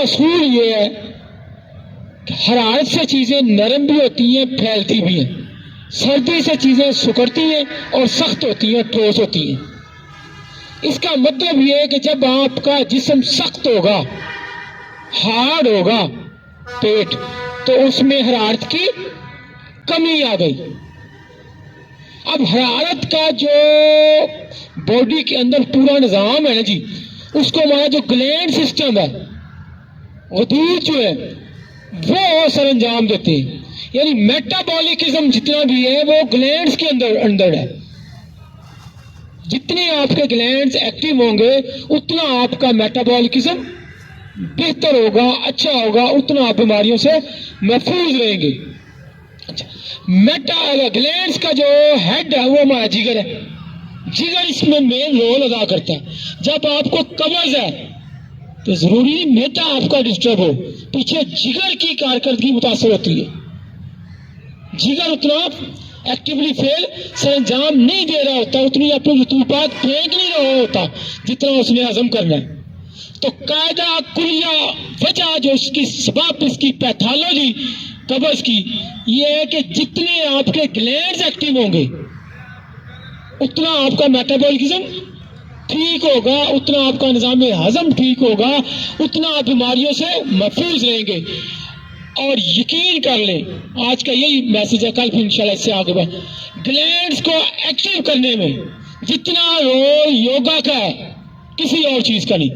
اصول یہ ہے کہ حرارت سے چیزیں نرم بھی ہوتی ہیں، پھیلتی بھی ہیں، سردی سے چیزیں سکڑتی ہیں اور سخت ہوتی ہیں، ٹھوس ہوتی ہیں۔ اس کا مطلب یہ ہے کہ جب آپ کا جسم سخت ہوگا، ہارڈ ہوگا پیٹ، تو اس میں حرارت کی کمی آ گئی۔ اب حرارت کا جو باڈی کے اندر پورا نظام ہے نا جی، اس کو ہمارا جو گلینڈ سسٹم ہے، غدود جو ہے، وہ سر انجام دیتے ہیں۔ یعنی میٹابولکزم جتنا بھی ہے وہ گلینڈز کے اندر ہے۔ جتنے آپ کے گلینڈز ایکٹیو ہوں گے اتنا آپ کا میٹابولکزم بہتر ہوگا، اچھا ہوگا، اتنا آپ بیماریوں سے محفوظ رہیں گے۔ اچھا، گلینڈز کا جو ہیڈ ہے وہ ہمارا جگر ہے۔ جگر اس میں مین رول ادا کرتا ہے۔ جب آپ کو قبض ہے تو ضروری میٹا آپ کا ڈسٹرب ہو، پیچھے جگر کی کارکردگی متاثر ہوتی ہے۔ جگر اتنا ایکٹیولی فیل سر انجام نہیں دے رہا ہوتا، اتنی اپنی رطوبات پھینک نہیں رہا ہوتا جتنا اس نے ہضم کرنا ہے۔ تو قاعدہ کلیہ وجہ جو اس کی سبب، اس کی پیتھالوجی قبض کی، یہ ہے کہ جتنے آپ کے گلینڈز ایکٹیو ہوں گے اتنا آپ کا میٹابولزم ٹھیک ہوگا، اتنا آپ کا نظام ہضم ٹھیک ہوگا، اتنا آپ بیماریوں سے محفوظ رہیں گے۔ اور یقین کر لیں، آج کا یہی میسج ہے، کل پھر انشاءاللہ اس سے آگے بڑھ، گلینڈز کو ایکٹیو کرنے میں جتنا رول یوگا کا ہے کسی اور چیز کا نہیں۔